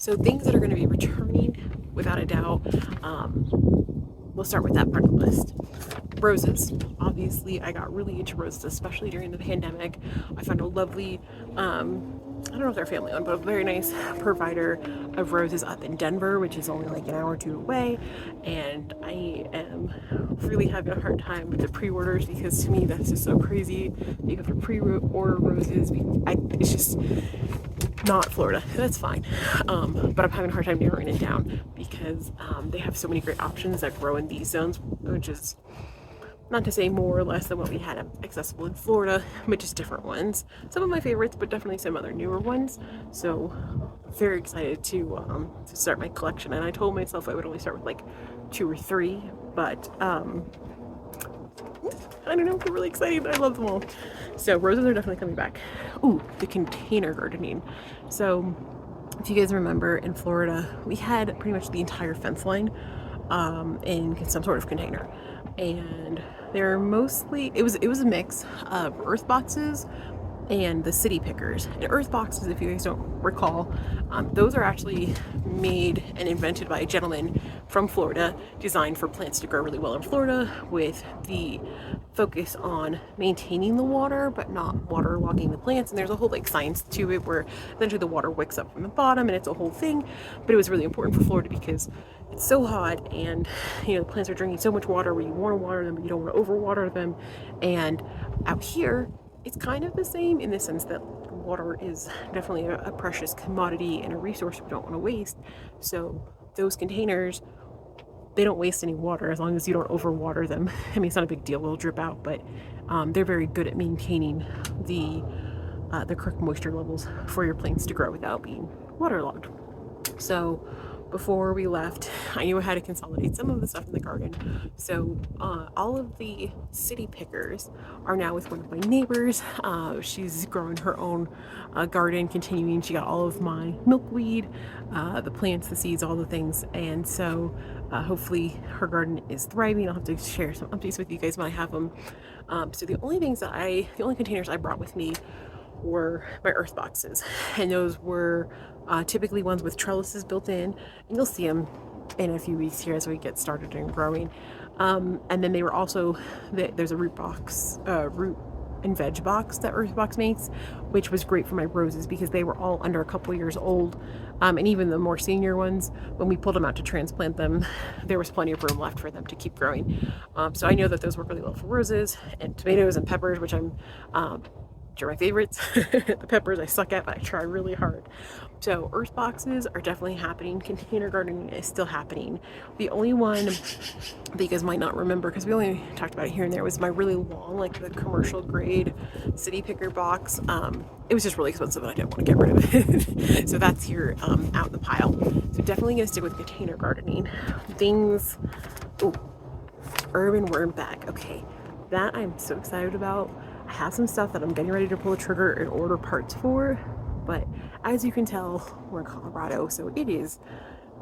So things that are going to be returning, without a doubt, we'll start with that part of the list. Roses. Obviously, I got really into roses, especially during the pandemic. I found a lovely, I don't know if they're family owned, but a very nice provider of roses up in Denver, which is only like an hour or two away. And I am really having a hard time with the pre-orders because to me that's just so crazy. You have to pre-order roses. It's just not Florida. That's fine. But I'm having a hard time narrowing it down because they have so many great options that grow in these zones, which is not to say more or less than what we had accessible in Florida, but just different ones. Some of my favorites, but definitely some other newer ones. So very excited to start my collection. And I told myself I would only start with like 2 or 3, but I don't know, I'm really excited. I love them all. So roses are definitely coming back. Ooh, the container gardening. So if you guys remember, in Florida, we had pretty much the entire fence line in some sort of container. And they're mostly, it was a mix of earth boxes and the city pickers. And earth boxes, if you guys don't recall, those are actually made and invented by a gentleman from Florida, designed for plants to grow really well in Florida, with the focus on maintaining the water but not waterlogging the plants. And there's a whole like science to it where eventually the water wicks up from the bottom and it's a whole thing. But it was really important for Florida because it's so hot, and the plants are drinking so much water where you want to water them but you don't want to overwater them. And out here it's kind of the same in the sense that water is definitely a precious commodity and a resource we don't want to waste. So those containers, they don't waste any water as long as you don't overwater them. I mean, it's not a big deal, they'll drip out, but they're very good at maintaining the correct moisture levels for your plants to grow without being waterlogged. So before we left, I knew I had to consolidate some of the stuff in the garden. So all of the city pickers are now with one of my neighbors. She's growing her own garden, continuing. She got all of my milkweed, the plants, the seeds, all the things. And so hopefully her garden is thriving. I'll have to share some updates with you guys when I have them. So the only containers I brought with me were my earth boxes, and those were typically ones with trellises built in, and you'll see them in a few weeks here as we get started in growing. And then they were also, there's a root and veg box that Earthbox makes, which was great for my roses because they were all under a couple years old. And even the more senior ones, when we pulled them out to transplant them, there was plenty of room left for them to keep growing. So I know that those work really well for roses and tomatoes and peppers, which are my favorites. The peppers I suck at, but I try really hard. So earth boxes are definitely happening. Container gardening is still happening. The only one that you guys might not remember, because we only talked about it here and there, was my really long, like the commercial grade city picker box. It was just really expensive and I didn't want to get rid of it. So that's here out in the pile. So definitely gonna stick with container gardening. Things, urban worm bag. Okay, that I'm so excited about. I have some stuff that I'm getting ready to pull the trigger and order parts for, but as you can tell, we're in Colorado, so it is,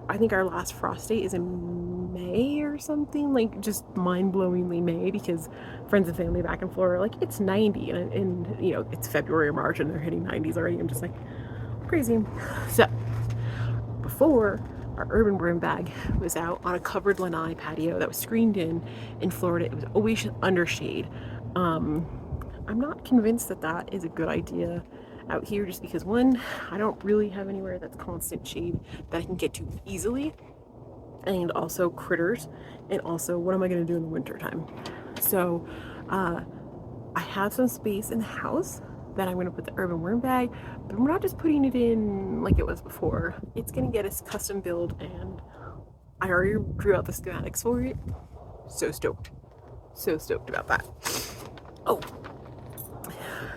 I think our last frost date is in May or something, like just mind-blowingly May, because friends and family back in Florida are like, it's 90, and it's February or March and they're hitting 90s already. I'm just like, crazy. So before, our urban worm bag was out on a covered lanai patio that was screened in Florida. It was always under shade. I'm not convinced that is a good idea out here, just because one, I don't really have anywhere that's constant shade that I can get to easily, and also critters, and also what am I going to do in the winter time? So I have some space in the house that I'm going to put the urban worm bag, but we're not just putting it in like it was before. It's going to get us custom build, and I already drew out the schematics for it. So stoked about that. Oh,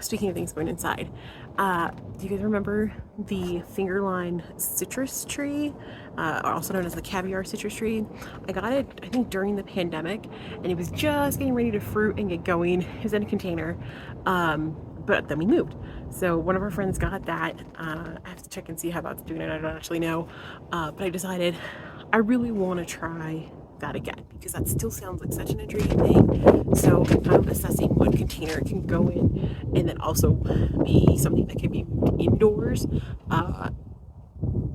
speaking of things going inside, do you guys remember the fingerline citrus tree, also known as the caviar citrus tree? I got it, I think, during the pandemic, and it was just getting ready to fruit and get going. It was in a container, but then we moved. So one of our friends got that. I have to check and see how that's doing it. I don't actually know, but I decided I really want to try that again because that still sounds like such an intriguing thing. So I'm kind of assessing what container it can go in, and then also be something that can be indoors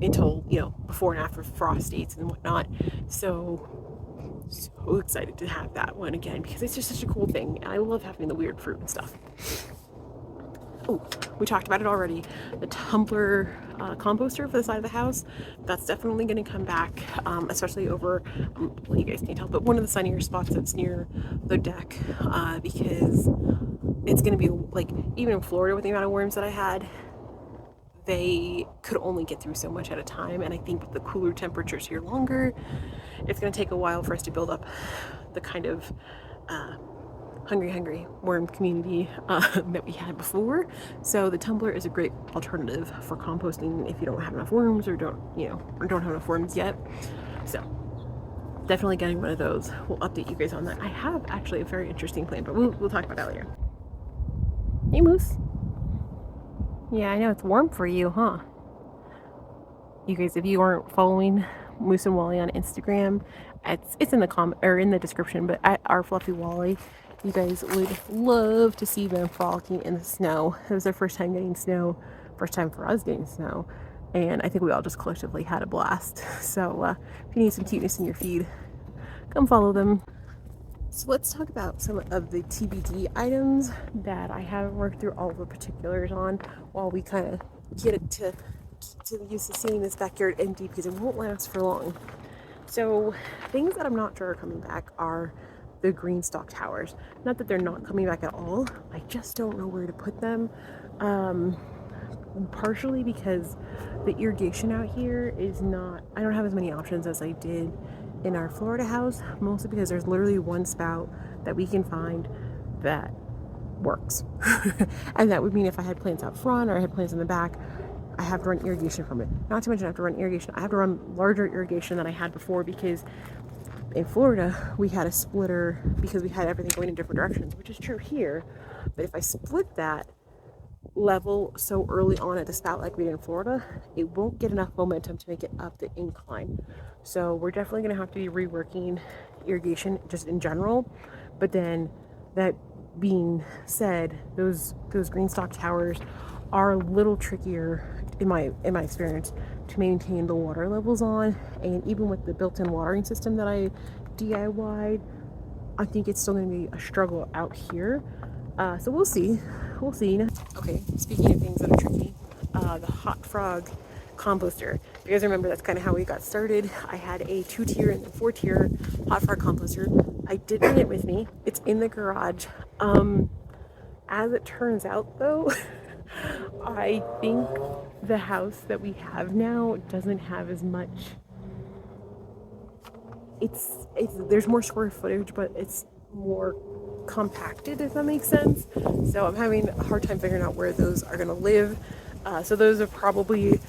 until, you know, before and after frost dates and whatnot. So excited to have that one again because it's just such a cool thing. And I love having the weird fruit and stuff. Oh, we talked about it already. The tumbler composter for the side of the house, that's definitely going to come back, especially over, well, you guys can't tell, but one of the sunnier spots that's near the deck, because it's going to be like, even in Florida with the amount of worms that I had, they could only get through so much at a time. And I think with the cooler temperatures here longer, it's going to take a while for us to build up the kind of hungry worm community that we had before. So the tumbler is a great alternative for composting if you don't have enough worms or don't have enough worms yet. So definitely getting one of those. We'll update you guys on that. I have actually a very interesting plan, but we'll talk about that later. Hey, Moose. Yeah, I know it's warm for you, huh? You guys, if you aren't following Moose and Wally on Instagram, it's in the description, but at our Fluffy Wally, you guys would love to see them frolicking in the snow. It was their first time getting snow, first time for us getting snow, and I think we all just collectively had a blast. So if you need some cuteness in your feed, come follow them. So let's talk about some of the TBD items that I haven't worked through all the particulars on while we kind of get it to use to seeing this backyard empty because it won't last for long. So things that I'm not sure are coming back are the green stalk towers. Not that they're not coming back at all, I just don't know where to put them. Partially because the irrigation out here is not, I don't have as many options as I did in our Florida house, mostly because there's literally one spout that we can find that works. And that would mean if I had plants out front or I had plants in the back, I have to run irrigation from it. Not to mention I have to run irrigation. I have to run larger irrigation than I had before because in Florida we had a splitter because we had everything going in different directions, which is true here. But if I split that level so early on at the spout like we did in Florida, it won't get enough momentum to make it up the incline. So we're definitely going to have to be reworking irrigation just in general. But then that being said, those green stalk towers are a little trickier in my experience to maintain the water levels on, and even with the built-in watering system that I DIY'd, I think it's still going to be a struggle out here. So we'll see. Okay, speaking of things that are tricky, the Hot Frog composter. If you guys remember, that's kind of how we got started. I had a 2-tier and 4-tier Hot Frog composter. I did bring it with me. It's in the garage. As it turns out, though, I think the house that we have now doesn't have as much. There's more square footage, but it's more compacted, if that makes sense. So I'm having a hard time figuring out where those are going to live. So those are probably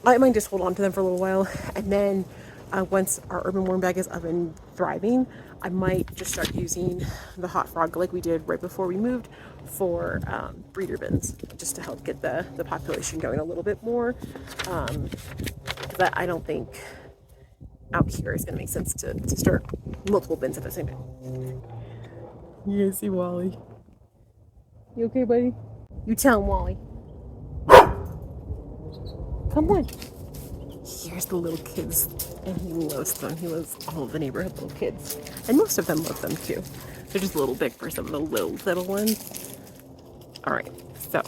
I might just hold on to them for a little while, and then once our urban worm bag is up and thriving, I might just start using the Hot Frog like we did right before we moved for breeder bins, just to help get the population going a little bit more. Because I don't think out here is going to make sense to start multiple bins at the same time. You guys see Wally? You okay, buddy? You tell him, Wally. Come on. Here's the little kids, and he loves them. He loves all of the neighborhood little kids, and most of them love them too. They're just a little big for some of the little ones. All right, so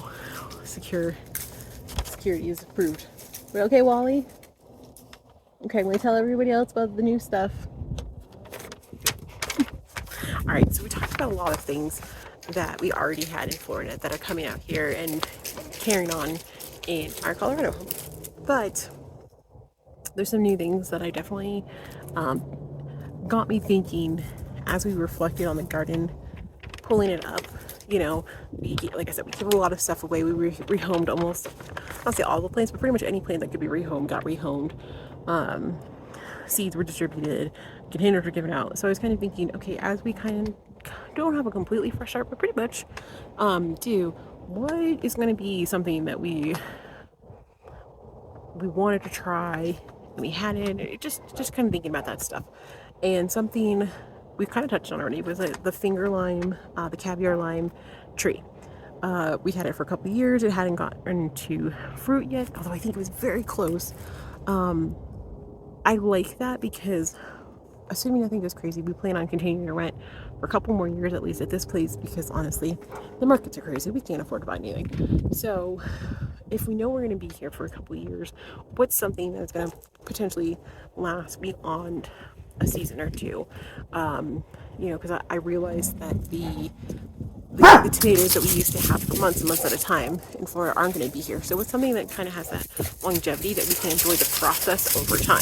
security is approved. We okay, Wally? Okay, I'm gonna tell everybody else about the new stuff. All right, so we talked about a lot of things that we already had in Florida that are coming out here and carrying on in our Colorado home. But there's some new things that I definitely got me thinking as we reflected on the garden, pulling it up. You know, like I said, we give a lot of stuff away. We rehomed almost, I'll say all the plants, but pretty much any plant that could be rehomed got rehomed. Seeds were distributed, containers were given out. So I was kind of thinking, okay, as we kind of don't have a completely fresh start, but pretty much do, what is going to be something that we wanted to try and we hadn't, just kind of thinking about that stuff. And something we've kind of touched on already was the finger lime, the caviar lime tree. We had it for a couple of years. It hadn't gotten to fruit yet, although I think it was very close. I like that because, assuming nothing goes crazy, we plan on continuing to rent for a couple more years at least at this place, because honestly, the markets are crazy. We can't afford to buy anything. So if we know we're going to be here for a couple of years, what's something that's going to potentially last beyond a season or two? Because I realized that the tomatoes that we used to have for months and months at a time in Florida aren't going to be here. So it's something that kind of has that longevity that we can enjoy the process over time,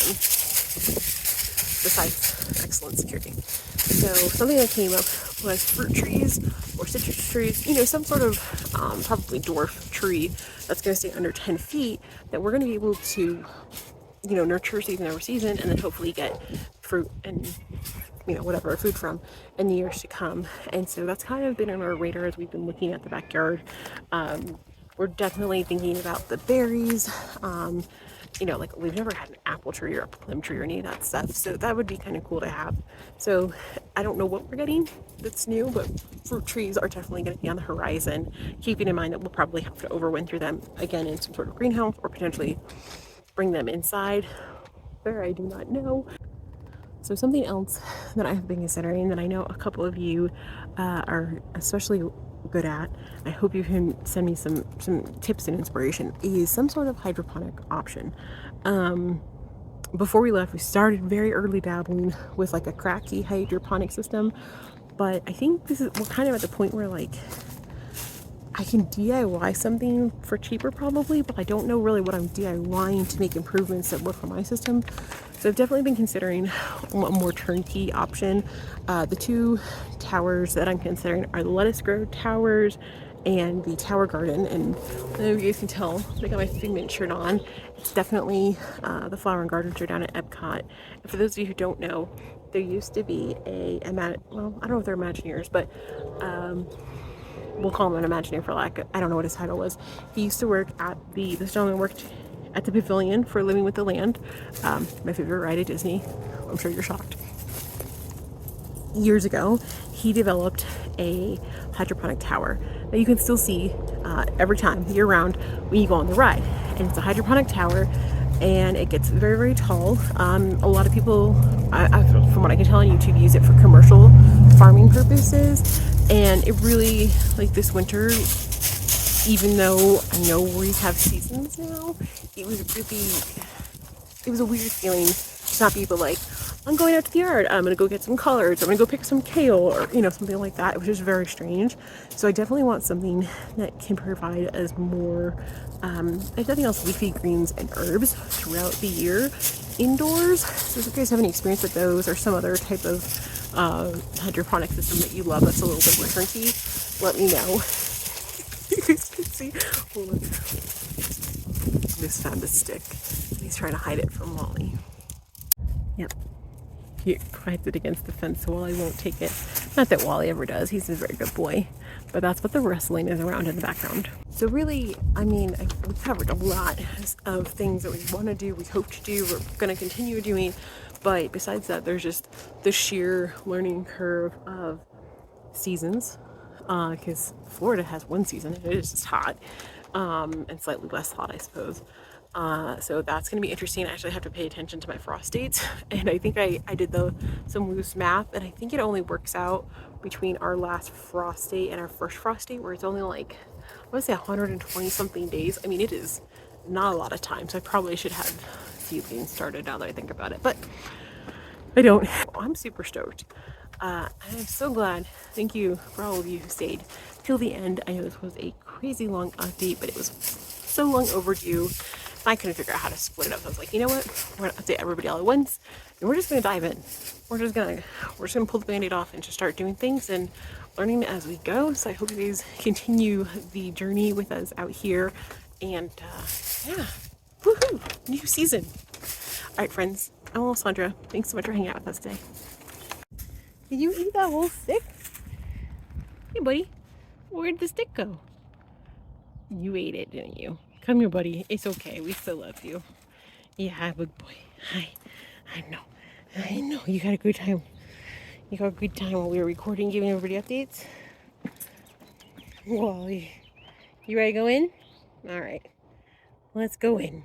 besides excellent security. So something that came up was fruit trees or citrus trees, some sort of probably dwarf tree that's going to stay under 10 feet that we're going to be able to, nurture season over season, and then hopefully get fruit and whatever food from in the years to come. And so that's kind of been on our radar as we've been looking at the backyard. We're definitely thinking about the berries. Like we've never had an apple tree or a plum tree or any of that stuff. So that would be kind of cool to have. So I don't know what we're getting that's new, but fruit trees are definitely going to be on the horizon, keeping in mind that we'll probably have to overwinter them again in some sort of greenhouse or potentially bring them inside, where I do not know. So something else that I have been considering that I know a couple of you are especially good at, I hope you can send me some tips and inspiration, is some sort of hydroponic option. Before we left, we started very early dabbling with like a cracky hydroponic system, but I think we're kind of at the point where like I can DIY something for cheaper probably, but I don't know really what I'm DIYing to make improvements that work for my system. So I've definitely been considering a more turnkey option. The two towers that I'm considering are the lettuce grow towers and the tower garden. And I don't know if you guys can tell, I got my Figment shirt on. It's definitely the flower and gardens are down at Epcot. And for those of you who don't know, there used to be I don't know if they're Imagineers, but we'll call him an Imagineer for lack. I don't know what his title was. He used to work at this gentleman worked at the pavilion for Living with the Land. My favorite ride at Disney. I'm sure you're shocked. Years ago, he developed a hydroponic tower that you can still see every time year round when you go on the ride. And it's a hydroponic tower, and it gets very, very tall. A lot of people, from what I can tell on YouTube, use it for commercial farming purposes. And it really, like this winter, even though I know we have seasons now, it was a weird feeling to not be able to like, I'm going out to the yard, I'm gonna go get some collards, I'm gonna go pick some kale, or something like that. It was just very strange. So I definitely want something that can provide us more, if nothing else, leafy greens and herbs throughout the year indoors. So if you guys have any experience with those or some other type of hydroponic system that you love that's a little bit more turnkey, let me know. You guys can see. Hold on. Just found a stick. He's trying to hide it from Wally. Yep. He hides it against the fence so Wally won't take it. Not that Wally ever does. He's a very good boy. But that's what the wrestling is around in the background. So really, we covered a lot of things that we want to do, we hope to do, we're going to continue doing. But besides that, there's just the sheer learning curve of seasons. Because Florida has one season and it is just hot, and slightly less hot, I suppose. So that's going to be interesting. I actually have to pay attention to my frost dates, and I think I did some loose math, and I think it only works out between our last frost date and our first frost date, where it's only like, I want to say 120 something days. I mean, it is not a lot of time, so I probably should have seedlings started now that I think about it, but I don't. I'm super stoked. I'm so glad. Thank you for all of you who stayed till the end. I know this was a crazy long update, but it was so long overdue. I couldn't figure out how to split it up. I was like, you know what? We're gonna update everybody all at once, and we're just gonna dive in. We're just gonna pull the band-aid off and just start doing things and learning as we go. So I hope you guys continue the journey with us out here. And yeah, woohoo! New season. All right, friends. I'm Alessandra. Thanks so much for hanging out with us today. Did you eat that whole stick? Hey, buddy. Where'd the stick go? You ate it, didn't you? Come here, buddy. It's okay. We still love you. Yeah, big boy. Hi. I know. You had a good time. You got a good time while we were recording, giving everybody updates. Wally. You ready to go in? All right. Let's go in.